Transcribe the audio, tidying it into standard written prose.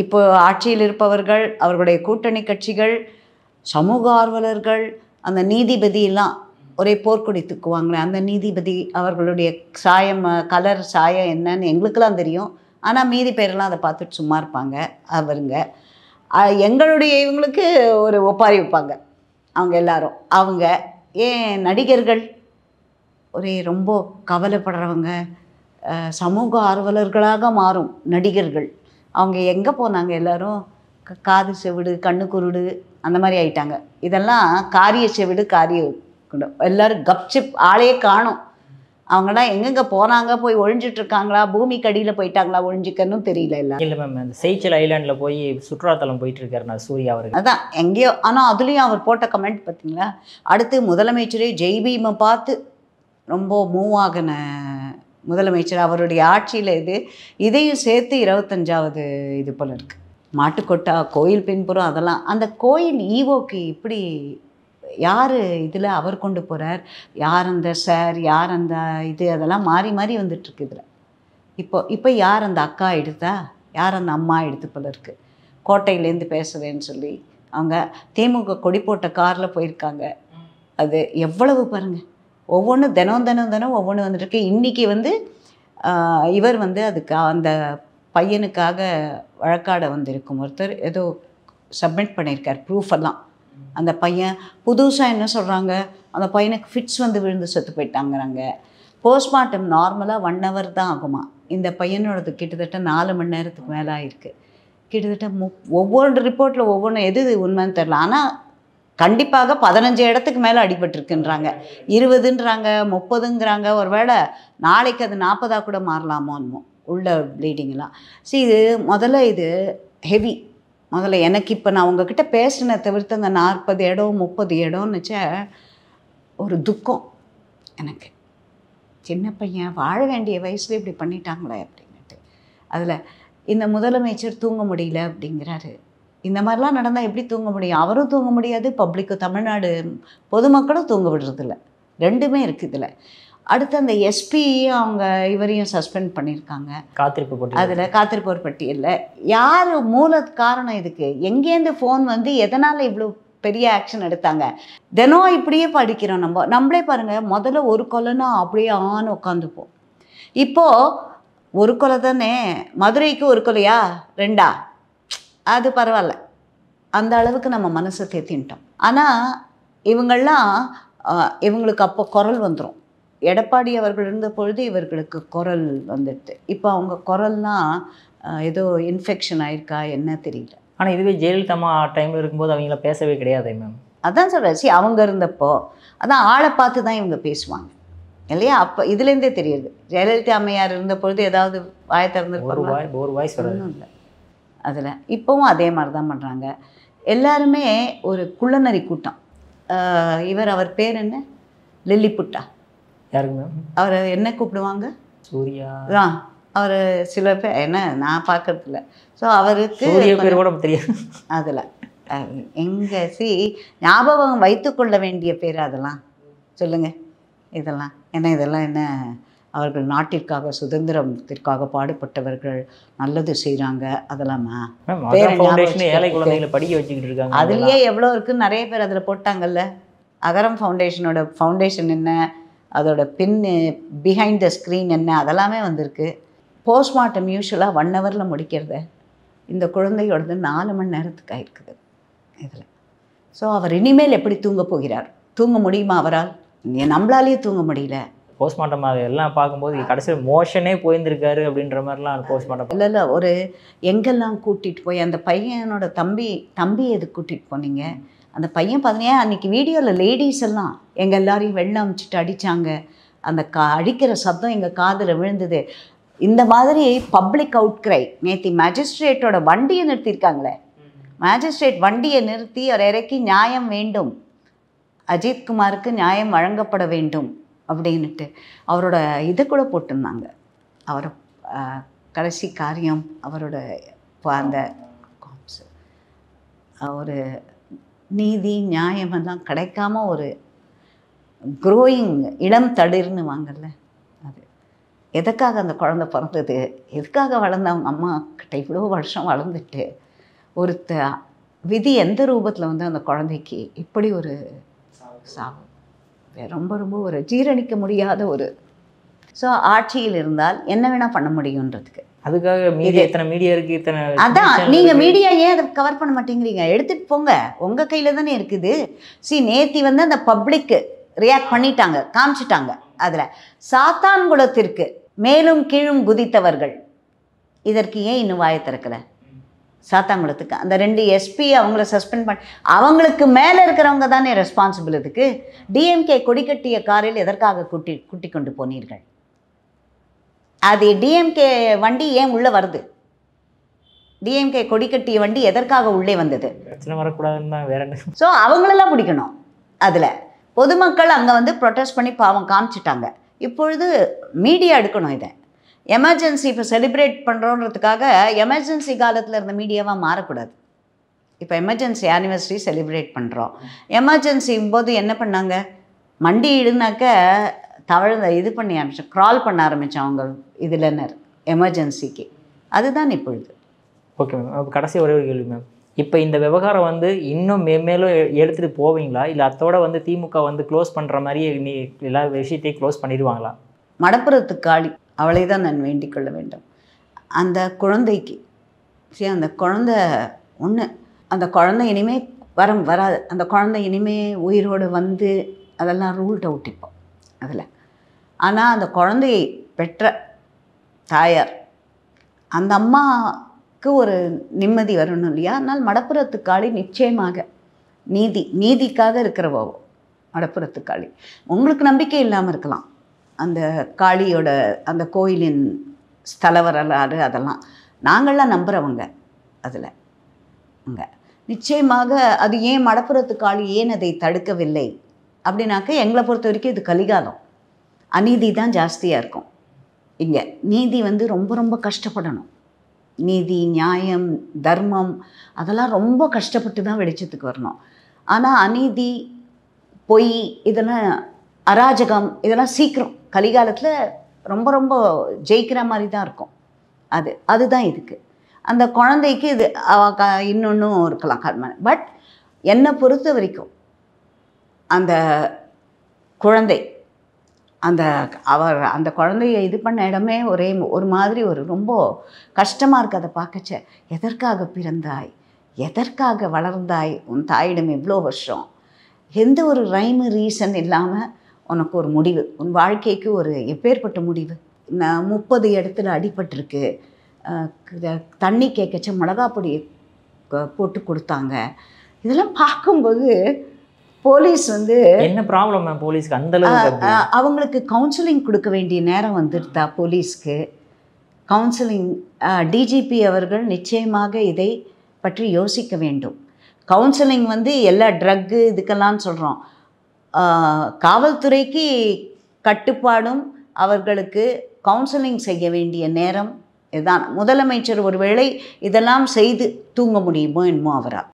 இப்போ ஆட்சியில் இருப்பவர்கள், அவர்களுடைய கூட்டணி கட்சிகள், சமூக ஆர்வலர்கள், அந்த நீதிபதியெல்லாம் ஒரே போர்க்கொடி தூக்குவாங்களே, அந்த நீதிபதி அவர்களுடைய சாயம், கலர் சாயம் என்னன்னு எங்களுக்கெல்லாம் தெரியும். ஆனால் மீதி பேரெல்லாம் அதை பார்த்துட்டு சும்மா இருப்பாங்க. அவருங்க எங்களுடைய இவங்களுக்கு ஒரு ஒப்பாரி வைப்பாங்க அவங்க எல்லாரும். அவங்க ஏன் நடிகர்கள் ஒரே ரொம்ப கவலைப்படுறவங்க, சமூக ஆர்வலர்களாக மாறும் நடிகர்கள். அவங்க எங்கே போனாங்க எல்லோரும்? காது செவிடு, கண்ணு குருடு அந்த மாதிரி ஆயிட்டாங்க. இதெல்லாம் காரிய செவிடு, காரிய குருடு. எல்லோரும் கப்சிப் ஆளையே காணும். அவங்களாம் எங்கெங்கே போனாங்க, போய் ஒழிஞ்சிட்ருக்காங்களா, பூமிக்கு அடியில் போயிட்டாங்களா ஒழிஞ்சிக்கன்னு தெரியல. எல்லாம் இல்லை மேம், அந்த செய்ச்சல் ஐலாண்டில் போய் சுற்றுலாத்தலம் போயிட்டுருக்காரு நான் சூர்யா அவருக்கு. அதான் எங்கேயோ. ஆனால் அதுலேயும் அவர் போட்ட கமெண்ட் பார்த்தீங்களா? அடுத்து முதலமைச்சரே ஜெய்பீமை பார்த்து ரொம்ப மூவ் ஆகின முதலமைச்சர். அவருடைய ஆட்சியில் இதையும் சேர்த்து 25வது இது போல் இருக்குது. மாட்டுக்கொட்டா, கோயில் பின்புறம், அதெல்லாம் அந்த கோயில் ஈவோக்கு இப்படி யார் இதில் அவர் கொண்டு போகிறார், யார் அந்த சார், யார் அந்த இது, அதெல்லாம் மாறி மாறி வந்துட்டுருக்கு இதில். இப்போ யார் அந்த அக்கா எடுத்தா, யார் அந்த அம்மா எடுத்து போல இருக்குது. கோட்டையிலேருந்து பேசுவேன்னு சொல்லி அவங்க திமுக கொடி போட்ட காரில் போயிருக்காங்க. அது எவ்வளவு பாருங்கள், ஒவ்வொன்றும் தினம் ஒவ்வொன்று வந்துட்டுருக்கு. இன்றைக்கி இவர் அதுக்கு அந்த பையனுக்காக வழக்காட வந்திருக்கும் ஒருத்தர் ஏதோ சப்மிட் பண்ணியிருக்கார் ப்ரூஃபெல்லாம். அந்த பையன் புதுசாக என்ன சொல்கிறாங்க, அந்த பையனுக்கு ஃபிட்ஸ் விழுந்து செத்து போயிட்டாங்கிறாங்க. போஸ்ட்மார்ட்டம் நார்மலாக 1 hour தான் ஆகுமா. இந்த பையனோடது கிட்டத்தட்ட 4 மணி நேரத்துக்கு மேலே ஆகிருக்கு. கிட்டத்தட்ட ஒவ்வொரு ரிப்போர்ட்டில் ஒவ்வொன்றும் எது உண்மைன்னு தெரில. ஆனால் கண்டிப்பாக 15 இடத்துக்கு மேலே அடிபட்டிருக்குன்றாங்க, 20ன்றாங்க, 30ங்கிறாங்க. ஒரு வேளை நாளைக்கு அது 40 கூட மாறலாமோன்னு உள்ள ப்ளீடிங்கெல்லாம். இது முதல்ல இது ஹெவி. முதல்ல எனக்கு இப்போ நான் உங்ககிட்ட பேசின தவிர்த்து அந்த 40 இடம் 30 இடம்னு வச்சா ஒரு துக்கம் எனக்கு. சின்ன பையன் வாழ வேண்டிய வயசில் இப்படி பண்ணிட்டாங்களே அப்படின்ட்டு. அதில் இந்த முதலமைச்சர் தூங்க முடியல அப்படிங்கிறாரு. இந்த மாதிரிலாம் நடந்தால் எப்படி தூங்க முடியும்? அவரும் தூங்க முடியாது, பப்ளிக்கு தமிழ்நாடு பொதுமக்களும் தூங்க விடுறதில்ல. ரெண்டுமே இருக்குது இதில். அடுத்து அந்த எஸ்பியும் அவங்க இவரையும் சஸ்பெண்ட் பண்ணியிருக்காங்க காத்திருப்பு பட்டியல். அதில் காத்திருப்போர் பட்டியலில் யார் மூல காரணம் இதுக்கு? எங்கேருந்து ஃபோன் எதனால் இவ்வளோ பெரிய ஆக்ஷன் எடுத்தாங்க? தினம் இப்படியே படிக்கிறோம் நம்மளே பாருங்கள். முதல்ல ஒரு கொலைன்னா அப்படியே ஆன்னு உட்காந்துப்போம். இப்போது ஒரு கொலை தானே, மதுரைக்கு ஒரு கொலையா 2ஆ? அது பரவாயில்ல, அந்த அளவுக்கு நம்ம மனசை தேத்தின்ட்டோம். ஆனால் இவங்களுக்கு அப்போ குரல் வந்துடும். எடப்பாடி அவர்கள் இருந்த பொழுது இவர்களுக்கு குரல் வந்துடுது. இப்போ அவங்க குரல்னால் ஏதோ இன்ஃபெக்ஷன் ஆயிருக்கா என்ன தெரியல. ஆனால் இதுவே ஜெயலலிதா டைமில் இருக்கும்போது அவங்கள பேசவே கிடையாது மேம். அதான் சொல்கிறேன். அவங்க இருந்தப்போ அதான் ஆளை பார்த்து தான் இவங்க பேசுவாங்க இல்லையா? அப்போ இதுலேருந்தே தெரியுது. ஜெயலலிதா அம்மையார் இருந்த பொழுது ஏதாவது வாயை திறந்துருப்பாங்க? ஒரு வாய்ஸ் ஒன்றும் இல்லை அதில். இப்போவும் அதே மாதிரி தான் பண்ணுறாங்க எல்லாருமே. ஒரு குள்ளநரி கூட்டம். அவர் பேர் என்ன? லில்லிபுட்டா. யாருக்கு மேம்? அவர் என்ன கூப்பிடுவாங்க? சூர்யா தான். அவர் சில பேர் என்ன நான் பார்க்கறதில்ல. ஸோ அவருக்கு பேர் கூட தெரியாது. அதில் எங்கே ஞாபகம் வைத்து கொள்ள வேண்டிய பேர் அதெல்லாம் சொல்லுங்கள். இதெல்லாம் என்ன அவர்கள் நாட்டிற்காக சுதந்திரத்திற்காக பாடுபட்டவர்கள், நல்லது செய்கிறாங்க. அதெல்லாமா ஏழை குழந்தைகளை படிக்க வச்சுக்கிட்டு இருக்காங்க. அதுலேயே எவ்வளோ இருக்குன்னு நிறைய பேர் அதில் போட்டாங்கல்ல. அகரம் ஃபவுண்டேஷனோட ஃபவுண்டேஷன் என்ன, அதோட பிஹைண்ட் த ஸ்க்ரீன் என்ன, அதெல்லாமே வந்திருக்கு. போஸ்ட்மார்ட்டம் யூஸ்வலாக 1 hour முடிக்கிறத இந்த குழந்தையோடது 4 மணி நேரத்துக்கு ஆயிருக்குது இதில். ஸோ அவர் இனிமேல் எப்படி தூங்க போகிறார்? தூங்க முடியுமா அவரால்? நம்மளாலேயே தூங்க முடியல. போஸ்ட்மார்ட்டம் எல்லாம் பார்க்கும்போது கடைசியில் மோஷனே போயிருந்திருக்காரு அப்படின்ற மாதிரிலாம் போஸ்ட்மார்ட்டம். இல்லை ஒரு எங்கெல்லாம் கூட்டிகிட்டு போய் அந்த பையனோட தம்பி எது கூட்டிகிட்டு போனீங்க? அந்த பையன் பார்த்தீங்க அன்றைக்கி வீடியோவில் லேடிஸ் எல்லாம் எங்கள் எல்லாரையும் வெள்ளம் அமைச்சிட்டு அடித்தாங்க. அந்த அடிக்கிற சத்தம் எங்கள் காதில் விழுந்தது. இந்த மாதிரி பப்ளிக் அவுட்க்ரை. நேற்று மேஜிஸ்ட்ரேட்டோட வண்டியை நிறுத்தியிருக்காங்களே, மேஜிஸ்ட்ரேட் வண்டியை நிறுத்தி அவர் இறக்கி நியாயம் வேண்டும், அஜித்குமாருக்கு நியாயம் வழங்கப்பட வேண்டும் அப்படின்ட்டு அவரோட இதை கூட போட்டிருந்தாங்க. அவர் கடைசி காரியம் அவரோட அந்த ஒரு நீதி நியாயமெல்லாம் கிடைக்காம ஒரு க்ரோயிங் இளம் தளிர்னு வாங்கல. அது எதுக்காக அந்த குழந்தை பிறந்தது, எதுக்காக வளர்ந்த அவங்க அம்மா கிட்ட இவ்வளோ வருஷம் வளர்ந்துட்டு விதி எந்த ரூபத்தில் வந்து அந்த குழந்தைக்கு இப்படி ஒரு சாவு, ரொம்ப ரொம்ப ஒரு ஜீரணிக்க முடியாத ஒரு. ஸோ ஆட்சியில் இருந்தால் என்ன வேணால் பண்ண முடியுன்றதுக்கு அதுக்காக மீடியா இத்தனை மீடியா இருக்குது, இத்தனை அதான் நீங்கள் மீடியா ஏன் அதை கவர் பண்ண மாட்டேங்கிறீங்க? எடுத்துகிட்டு போங்க, உங்கள் கையில் தானே இருக்குது. நேத்தி வந்து அந்த பப்ளிக்கு ரியாக்ட் பண்ணிட்டாங்க, காமிச்சிட்டாங்க. அதில் சாத்தான்குளத்திற்கு மேலும் கீழும் குதித்தவர்கள் இதற்கு ஏன் இன்னும் வாயை திறக்கலை? சாத்தான்குளத்துக்கு அந்த 2 எஸ்பி அவங்கள சஸ்பெண்ட் பண்ண, அவங்களுக்கு மேலே இருக்கிறவங்க தானே ரெஸ்பான்சிபிள். இதுக்கு டிஎம்கே கொடிக்கட்டிய காரில் எதற்காக கூட்டி கொண்டு போனீர்கள்? அது டிஎம்கே வண்டி ஏன் உள்ளே வருது? டிஎம்கே கொடிக்கட்டிய வண்டி எதற்காக உள்ளே வந்தது? பிரச்சனை வரக்கூடாதுன்னு தான் வேற என்ன. ஸோ அவங்களெல்லாம் பிடிக்கணும். அதில் பொதுமக்கள் அங்கே வந்து ப்ரொட்டஸ்ட் பண்ணி பாவம் காமிச்சிட்டாங்க. இப்பொழுது மீடியா எடுக்கணும் இதை. எமர்ஜென்சி இப்போ செலிப்ரேட் பண்ணுறோன்றதுக்காக எமர்ஜென்சி காலத்தில் இருந்த மீடியாவாக மாறக்கூடாது. இப்போ எமர்ஜென்சி ஆனிவர்சரி செலிப்ரேட் பண்ணுறோம். எமர்ஜென்சியும் போது என்ன பண்ணாங்க? மண்டி இடுனாக்க இது பண்ணி ஆரம்பித்தோம், க்ரால் பண்ண ஆரம்பித்தோம் அவங்க இதில் எமர்ஜென்சிக்கு. அதுதான் இப்பொழுது. ஓகே மேம், கடைசி ஒரே ஒரு கேள்வி மேம். இப்போ இந்த விவகாரம் வந்து இன்னும் மேலும் எடுத்துகிட்டு போவீங்களா, இல்லை அதோட வந்து திமுக வந்து க்ளோஸ் பண்ணுற மாதிரியே எல்லா விஷயத்தையும் க்ளோஸ் பண்ணிடுவாங்களா? மடப்புறத்து காளி, அவளை தான் நான் வேண்டிக் கொள்ள வேண்டும். அந்த குழந்தைக்கு அந்த குழந்தை ஒன்று, அந்த குழந்தை இனிமேல் வராது. அந்த குழந்தை இனிமேல் உயிரோடு வந்து அதெல்லாம் ரூல்ட் அவுட் இப்போ அதில். ஆனால் அந்த குழந்தையை பெற்ற தாயார், அந்த அம்மாவுக்கு ஒரு நிம்மதி வரணும் இல்லையா? அதனால் மடப்புறத்து காளி நிச்சயமாக நீதிக்காக இருக்கிறவோ மடப்புறத்து காளி. உங்களுக்கு நம்பிக்கை இல்லாமல் இருக்கலாம் அந்த காளியோட அந்த கோயிலின் ஸ்தல வரலாறு அதெல்லாம், நாங்கள்லாம் நம்புகிறவங்க அதில். நிச்சயமாக அது ஏன் மடப்புறத்து காளி ஏன் அதை தடுக்கவில்லை அப்படின்னாக்க, எங்களை பொறுத்த வரைக்கும் இது கலிகாலம், அநீதி தான் ஜாஸ்தியாக இருக்கும் இங்கே. நீதி வந்து ரொம்ப ரொம்ப கஷ்டப்படணும். நீதி, நியாயம், தர்மம் அதெல்லாம் ரொம்ப கஷ்டப்பட்டு தான் வெளிச்சத்துக்கு வரணும். ஆனால் அநீதி, பொய், இதெல்லாம் அராஜகம், இதெல்லாம் சீக்கிரம் கலிகாலத்தில் ரொம்ப ரொம்ப ஜெயிக்கிற மாதிரி தான் இருக்கும். அதுதான் இதுக்கு. அந்த குழந்தைக்கு இது இன்னொன்றும் இருக்கலாம் கர்ம. பட் என்னை பொறுத்த வரைக்கும் அந்த குழந்தை அந்த குழந்தைய இது பண்ண இடமே ஒரு மாதிரி ரொம்ப கஷ்டமாக இருக்குது அதை பார்க்கச்ச. எதற்காக பிறந்தாய், எதற்காக வளர்ந்தாய், உன் தாயிடம் எவ்வளோ வருஷம், எந்த ஒரு ரைமு ரீசன் இல்லாமல் உனக்கு ஒரு முடிவு, உன் வாழ்க்கைக்கு ஒரு எப்பேற்பட்ட முடிவு. 30 இடத்துல அடிபட்டிருக்கு, தண்ணி கேட்கச்ச மிளகாப்பொடியை போட்டு கொடுத்தாங்க. இதெல்லாம் பார்க்கும்போது போலீஸ் வந்து என்ன ப்ராப்ளம் மேம் போலீஸ்க்கு அந்த அளவுக்கு? அவங்களுக்கு கவுன்சிலிங் கொடுக்க வேண்டிய நேரம் வந்துடுதா போலீஸ்க்கு? கவுன்சிலிங் டிஜிபி அவர்கள் நிச்சயமாக இதை பற்றி யோசிக்க வேண்டும். கவுன்சிலிங் வந்து எல்லா ட்ரக்கு இதுக்கெல்லாம் சொல்கிறோம். காவல்துறைக்கு கட்டுப்பாடும் அவர்களுக்கு கவுன்சிலிங் செய்ய வேண்டிய நேரம் இதுதான். முதலமைச்சர் ஒருவேளை இதெல்லாம் செய்து தூங்க முடியுமோ என்னமோ அவரால்.